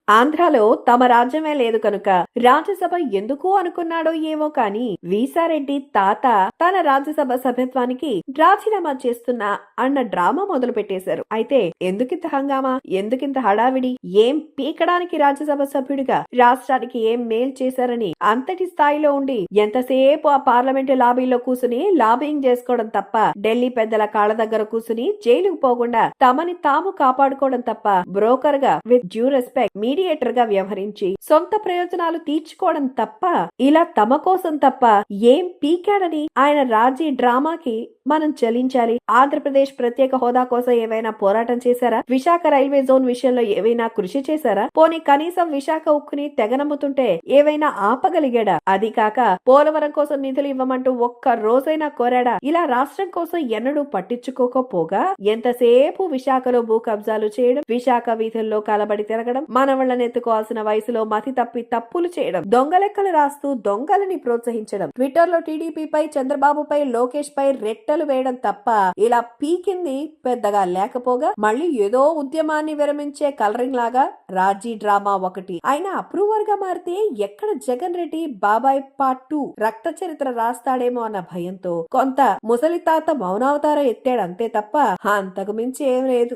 ఆంధ్రాలో తమ రాజ్యమే లేదు కనుక రాజ్యసభ ఎందుకు అనుకున్నాడో ఏమో కాని వీసారెడ్డి తాత తన రాజ్యసభ సభ్యత్వానికి రాజీనామా చేస్తున్నా అన్న డ్రామా మొదలు పెట్టేశారు. అయితే ఎందుకింత హంగామా, ఎందుకింత హడావిడి, ఏం పీకడానికి రాజ్యసభ సభ్యుడిగా రాష్ట్రానికి ఏం మేల్ చేశారని అంతటి స్థాయిలో ఉండి ఎంతసేపు ఆ పార్లమెంటు లాబీలో కూసుని లాబింగ్ చేసుకోవడం తప్ప, ఢిల్లీ పెద్దల కాళ్ళ దగ్గర కూసుని జైలుకు పోకుండా తమని తాము కాపాడుకోవడం తప్ప, బ్రోకర్ గా విత్ డ్యూ రెస్పెక్ట్ మీడియేటర్ గా వ్యవహరించి సొంత ప్రయోజనాలు తీర్చుకోవడం తప్ప, ఇలా తమ కోసం తప్ప ఏం పీకాడని ఆయన రాజీ డ్రామాకి మనం చలించాలి. ఆంధ్రప్రదేశ్ ప్రత్యేక హోదా కోసం ఏవైనా పోరాటం చేశారా? విశాఖ రైల్వే జోన్ విషయంలో ఏవైనా కృషి చేశారా? పోనీ కనీసం విశాఖ ఉక్కుని తెగనమ్ముతుంటే ఏవైనా ఆపగలిగాడా? అది కాక పోలవరం కోసం నిధులు ఇవ్వమంటూ ఒక్క రోజైనా కోరాడా? ఇలా రాష్ట్రం కోసం ఎన్నడూ పట్టించుకోకపోగా ఎంతసేపు విశాఖలో భూ కబ్జాలు చేయడం, విశాఖ వీధుల్లో కలబడి తిరగడం, మనవళ్లను ఎత్తుకోవాల్సిన వయసులో మతి తప్పి తప్పులు చేయడం, దొంగ లెక్కలు రాస్తూ దొంగలని ప్రోత్సహించడం, ట్విట్టర్ లో టీడీపీపై, చంద్రబాబుపై, లోకేష్ పై రెట్టలు వేయడం తప్ప ఇలా పీకింది పెద్దగా లేకపోగా మళ్ళీ ఏదో ఉద్యమాన్ని విరమించే కలరింగ్ లాగా రాజీ డ్రామా ఒకటి. ఆయన అప్రూవర్ గా మారితే ఎక్కడ జగన్ రెడ్డి బాబాయ్ పార్ట్ 2 రక్త చరిత్ర రాస్తాడేమో అన్న భయంతో కొంత ముసలి తాత మౌనావతారం ఎత్తాడు అంతే తప్ప అంతకు మించి ఏం లేదు.